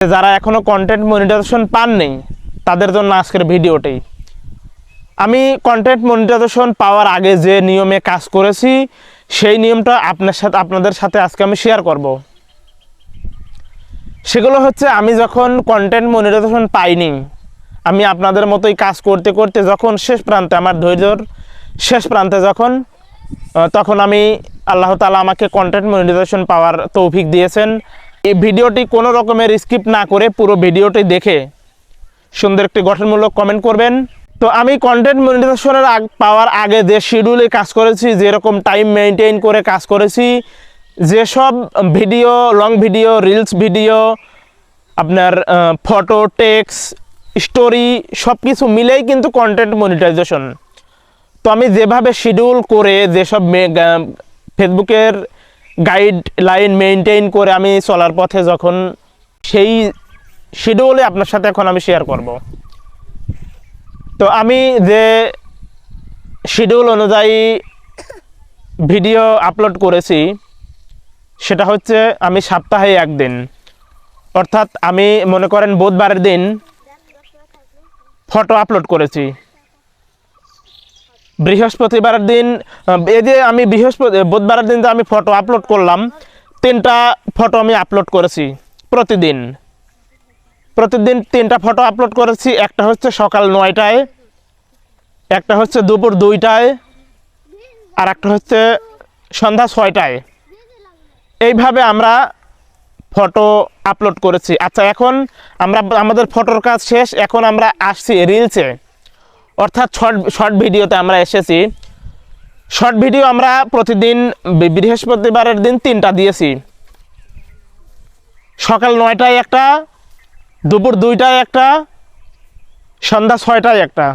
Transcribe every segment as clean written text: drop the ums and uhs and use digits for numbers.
যারা এখনো content monetization পাননি তাদের জন্য আজকের ভিডিওটি। আমি কন্টেন্ট মনিটাইজেশন পাওয়ার আগে যে নিয়মে কাজ করেছি সেই নিয়মটা আপনাদের সাথে আজকে আমি শেয়ার করব। সেগুলো হচ্ছে, আমি যখন কন্টেন্ট মনিটাইজেশন পাইনি, আমি আপনাদের মতোই কাজ করতে করতে যখন শেষ প্রান্তে, আমার ধৈর্যর শেষ প্রান্তে তখন আমি আল্লাহ তাআলা আমাকে কন্টেন্ট মনিটাইজেশন পাওয়ার তৌফিক দিয়েছেন। এই ভিডিওটি কোনো রকমের স্কিপ না করে পুরো ভিডিওটি দেখে সুন্দর একটি গঠনমূলক কমেন্ট করবেন। তো আমি কন্টেন্ট মনিটাইজেশনের পাওয়ার আগে যে শিডিউলে কাজ করেছি, যেরকম টাইম মেনটেন করে কাজ করেছি, যেসব video, long video, reels video, আপনার ফটো, টেক্সট, স্টোরি সব কিছু মিলেই কিন্তু কন্টেন্ট মনিটাইজেশন। তো আমি যেভাবে শিডিউল করে, যেসব ফেসবুকের গাইডলাইন মেনটেন করে আমি চলার পথে, যখন সেই শিডিউলে আপনার সাথে এখন আমি শেয়ার করব। তো আমি যে শিডিউল অনুযায়ী ভিডিও আপলোড করেছি সেটা হচ্ছে, আমি সপ্তাহে একদিন, অর্থাৎ আমি মনে করেন বুধবারের দিন ফটো আপলোড করেছি, বৃহস্পতিবারের দিন, এই যে আমি বুধবারের দিন যে আমি ফটো আপলোড করলাম, 3টা ফটো আমি আপলোড করেছি প্রতিদিন 3টা ফটো আপলোড করেছি। একটা হচ্ছে সকাল 9টায়, একটা হচ্ছে দুপুর 2টায়, আর একটা হচ্ছে সন্ধ্যা 6টায়। এইভাবে আমরা ফটো আপলোড করেছি। আচ্ছা, এখন আমাদের ফটোর কাজ শেষ, এখন আমরা আসছি রিলসে, অর্থাৎ শর্ট ভিডিওতে আমরা এসেছি। শর্ট ভিডিও আমরা প্রতিদিন বৃহস্পতিবারের দিন 3টা দিয়েছি, সকাল 9টায় একটা, দুপুর 2টায় একটা, সন্ধ্যা 6টায় একটা।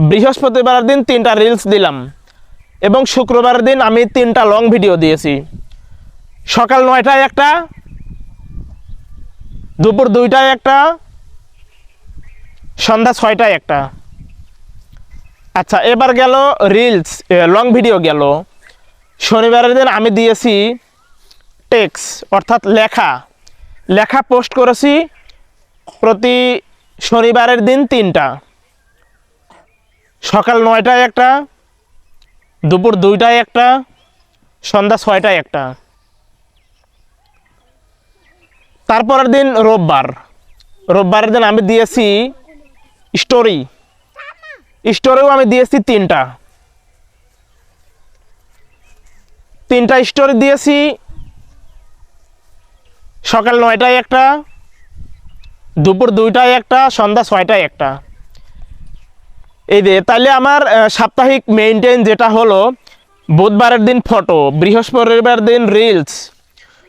বৃহস্পতিবারের দিন 3টা রিলস দিলাম, এবং শুক্রবারের দিন আমি 3টা লং ভিডিও দিয়েছি, সকাল 9টায় একটা, দুপুর 2টায় একটা, সন্ধ্যা 6টায় একটা। আচ্ছা, এবার গেল রিলস, লং ভিডিও গেল। শনিবারের দিন আমি দিয়েছি টেক্সট, অর্থাৎ লেখা পোস্ট করেছি প্রতি শনিবারের দিন 3টা, সকাল 9টায় একটা, দুপুর 2টায় একটা, সন্ধ্যা 6টায় একটা। তারপরের দিন রোববারের দিন আমি দিয়েছি স্টোরিও আমি দিয়েছি 3টা স্টোরি দিয়েছি, সকাল 9টায় একটা, দুপুর 2টায় একটা, সন্ধ্যা 6টায় একটা। এই যে তাইলে আমার সাপ্তাহিক মেইনটেইন যেটা হলো, বুধবারের দিন ফটো, বৃহস্পতিবার দিন রিলস,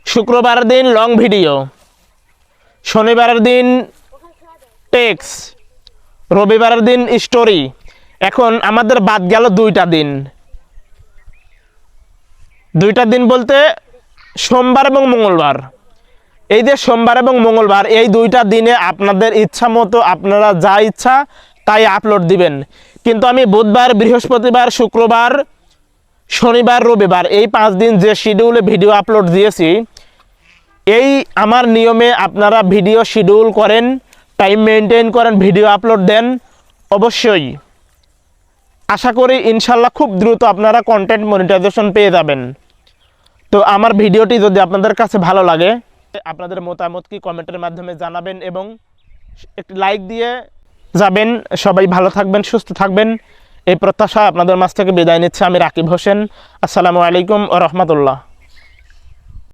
শুক্রবারের দিন লং ভিডিও, শনিবারের দিন টেক্সট, রবিবারের দিন স্টোরি। এখন আমাদের বাদ গেল 2টা দিন বলতে সোমবার এবং মঙ্গলবার। এই যে সোমবার এবং মঙ্গলবার, এই 2টা দিনে আপনাদের ইচ্ছা মতো আপনারা যা ইচ্ছা তাই আপলোড দিবেন। কিন্তু আমি বুধবার, বৃহস্পতিবার, শুক্রবার, শনিবার, রবিবার, এই 5 দিন যে শিডিউলে ভিডিও আপলোড দিয়েছি, এই আমার নিয়মে আপনারা ভিডিও শিডিউল করেন, টাইম মেনটেন করেন, ভিডিও আপলোড দেন, অবশ্যই আশা করি ইনশাল্লাহ খুব দ্রুত আপনারা কন্টেন্ট মনিটাইজেশন পেয়ে যাবেন। তো আমার ভিডিওটি যদি আপনাদের কাছে ভালো লাগে, আপনাদের মতামত কি কমেন্টের মাধ্যমে জানাবেন এবং একটি লাইক দিয়ে যাবেন। সবাই ভালো থাকবেন, সুস্থ থাকবেন, এই প্রত্যাশা আপনাদের মাঝ থেকে বিদায় নিচ্ছে আমি রাকিব হোসেন। আসসালামু আলাইকুম ওয়া রাহমাতুল্লাহ।